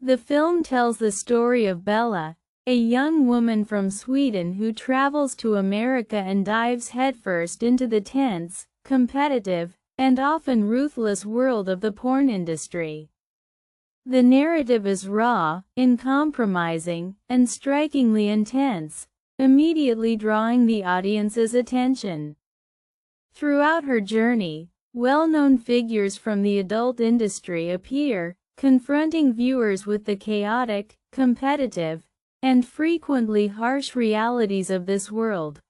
The film tells the story of Bella, a young woman from Sweden who travels to America and dives headfirst into the tense, competitive, and often ruthless world of the porn industry. The narrative is raw, uncompromising, and strikingly intense, immediately drawing the audience's attention. Throughout her journey, well-known figures from the adult industry appear, confronting viewers with the chaotic, competitive, and frequently harsh realities of this world,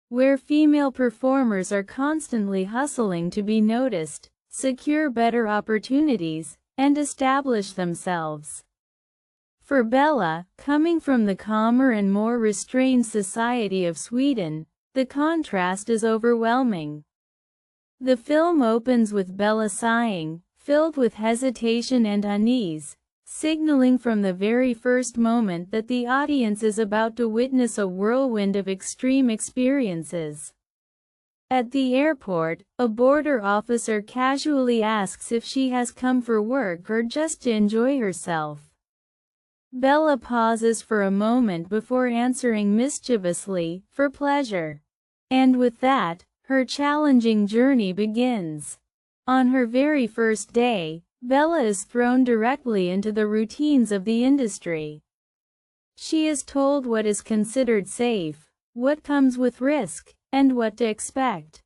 where female performers are constantly hustling to be noticed, secure better opportunities, and establish themselves. For Bella, coming from the calmer and more restrained society of Sweden, the contrast is overwhelming. The film opens with Bella sighing, filled with hesitation and unease, signaling from the very first moment that the audience is about to witness a whirlwind of extreme experiences. At the airport, a border officer casually asks if she has come for work or just to enjoy herself. Bella pauses for a moment before answering mischievously, "For pleasure." And with that, her challenging journey begins. On her very first day, Bella is thrown directly into the routines of the industry. She is told what is considered safe, what comes with risk, and what to expect.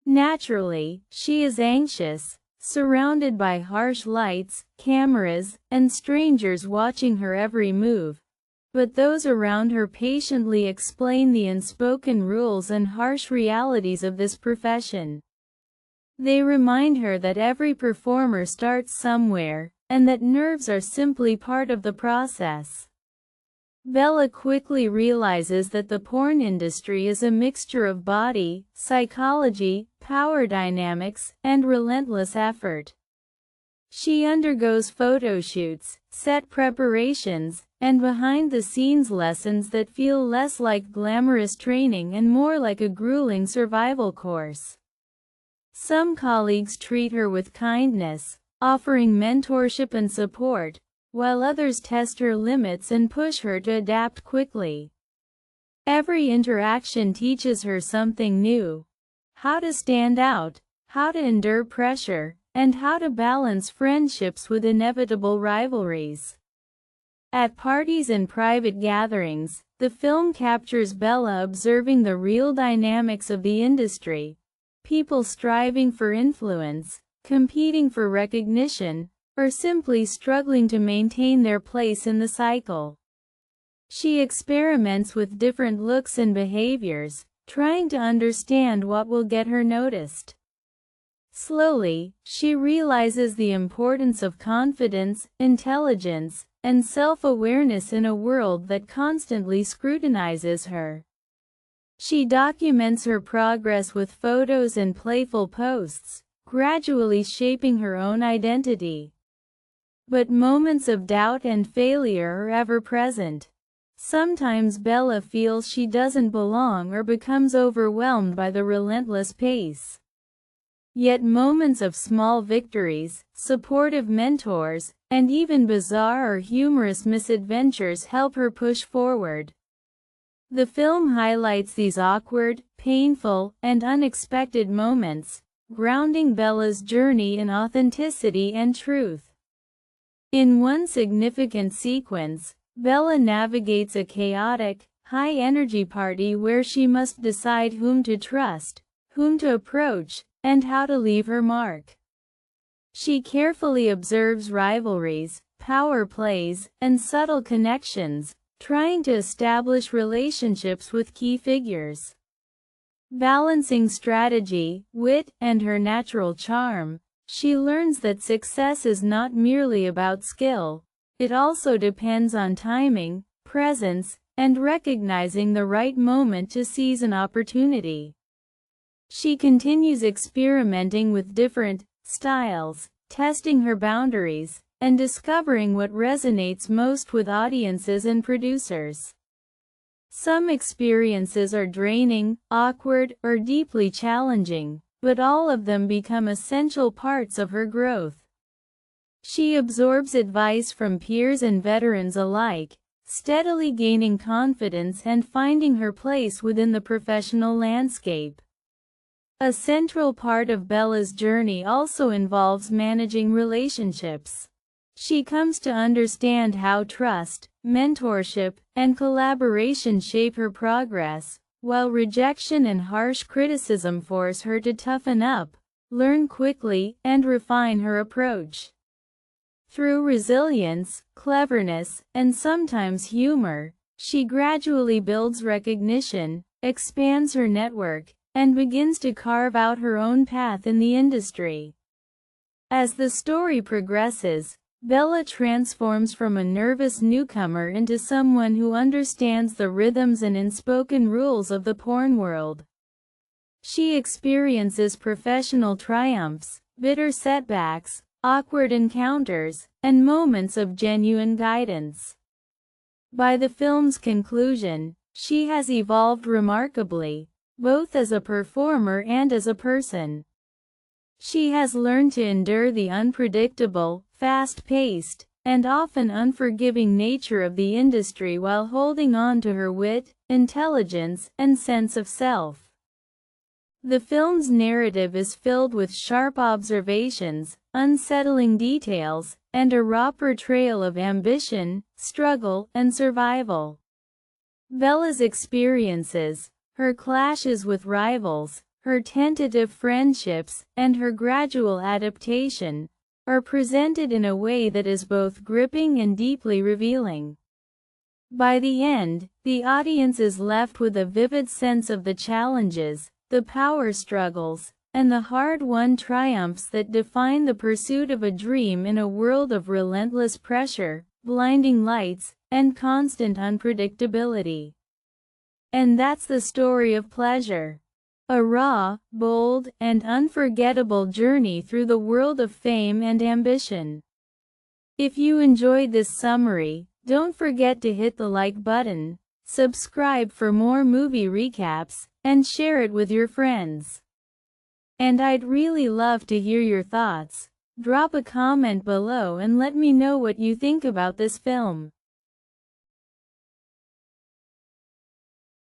Naturally, she is anxious, surrounded by harsh lights, cameras, and strangers watching her every move. But those around her patiently explain the unspoken rules and harsh realities of this profession. They remind her that every performer starts somewhere, and that nerves are simply part of the process. Bella quickly realizes that the porn industry is a mixture of body, psychology, power dynamics, and relentless effort. She undergoes photo shoots, set preparations, and behind-the-scenes lessons that feel less like glamorous training and more like a grueling survival course. Some colleagues treat her with kindness, offering mentorship and support, while others test her limits and push her to adapt quickly. Every interaction teaches her something new: how to stand out, how to endure pressure, and how to balance friendships with inevitable rivalries. At parties and private gatherings, the film captures Bella observing the real dynamics of the industry: people striving for influence, competing for recognition, or simply struggling to maintain their place in the cycle. She experiments with different looks and behaviors, trying to understand what will get her noticed. Slowly, she realizes the importance of confidence, intelligence, and self-awareness in a world that constantly scrutinizes her. She documents her progress with photos and playful posts, gradually shaping her own identity. But moments of doubt and failure are ever present. Sometimes Bella feels she doesn't belong or becomes overwhelmed by the relentless pace. Yet moments of small victories, supportive mentors, and even bizarre or humorous misadventures help her push forward. The film highlights these awkward, painful, and unexpected moments, grounding Bella's journey in authenticity and truth. In one significant sequence, Bella navigates a chaotic, high-energy party where she must decide whom to trust, whom to approach, and how to leave her mark. She carefully observes rivalries, power plays, and subtle connections, trying to establish relationships with key figures. Balancing strategy, wit, and her natural charm, she learns that success is not merely about skill. It also depends on timing, presence, and recognizing the right moment to seize an opportunity. She continues experimenting with different styles, testing her boundaries, and discovering what resonates most with audiences and producers. Some experiences are draining, awkward, or deeply challenging, but all of them become essential parts of her growth. She absorbs advice from peers and veterans alike, steadily gaining confidence and finding her place within the professional landscape. A central part of Bella's journey also involves managing relationships. She comes to understand how trust, mentorship, and collaboration shape her progress, while rejection and harsh criticism force her to toughen up, learn quickly, and refine her approach. Through resilience, cleverness, and sometimes humor, she gradually builds recognition, expands her network, and begins to carve out her own path in the industry. As the story progresses, Bella transforms from a nervous newcomer into someone who understands the rhythms and unspoken rules of the porn world. She experiences professional triumphs, bitter setbacks, awkward encounters, and moments of genuine guidance. By the film's conclusion, she has evolved remarkably, both as a performer and as a person. She has learned to endure the unpredictable, fast-paced, and often unforgiving nature of the industry while holding on to her wit, intelligence, and sense of self. The film's narrative is filled with sharp observations, unsettling details, and a raw portrayal of ambition, struggle, and survival. Bella's experiences, her clashes with rivals, her tentative friendships, and her gradual adaptation, are presented in a way that is both gripping and deeply revealing. By the end, the audience is left with a vivid sense of the challenges, the power struggles, and the hard-won triumphs that define the pursuit of a dream in a world of relentless pressure, blinding lights, and constant unpredictability. And that's the story of Pleasure. A raw, bold, and unforgettable journey through the world of fame and ambition. If you enjoyed this summary, don't forget to hit the like button, subscribe for more movie recaps, and share it with your friends. And I'd really love to hear your thoughts. Drop a comment below and let me know what you think about this film.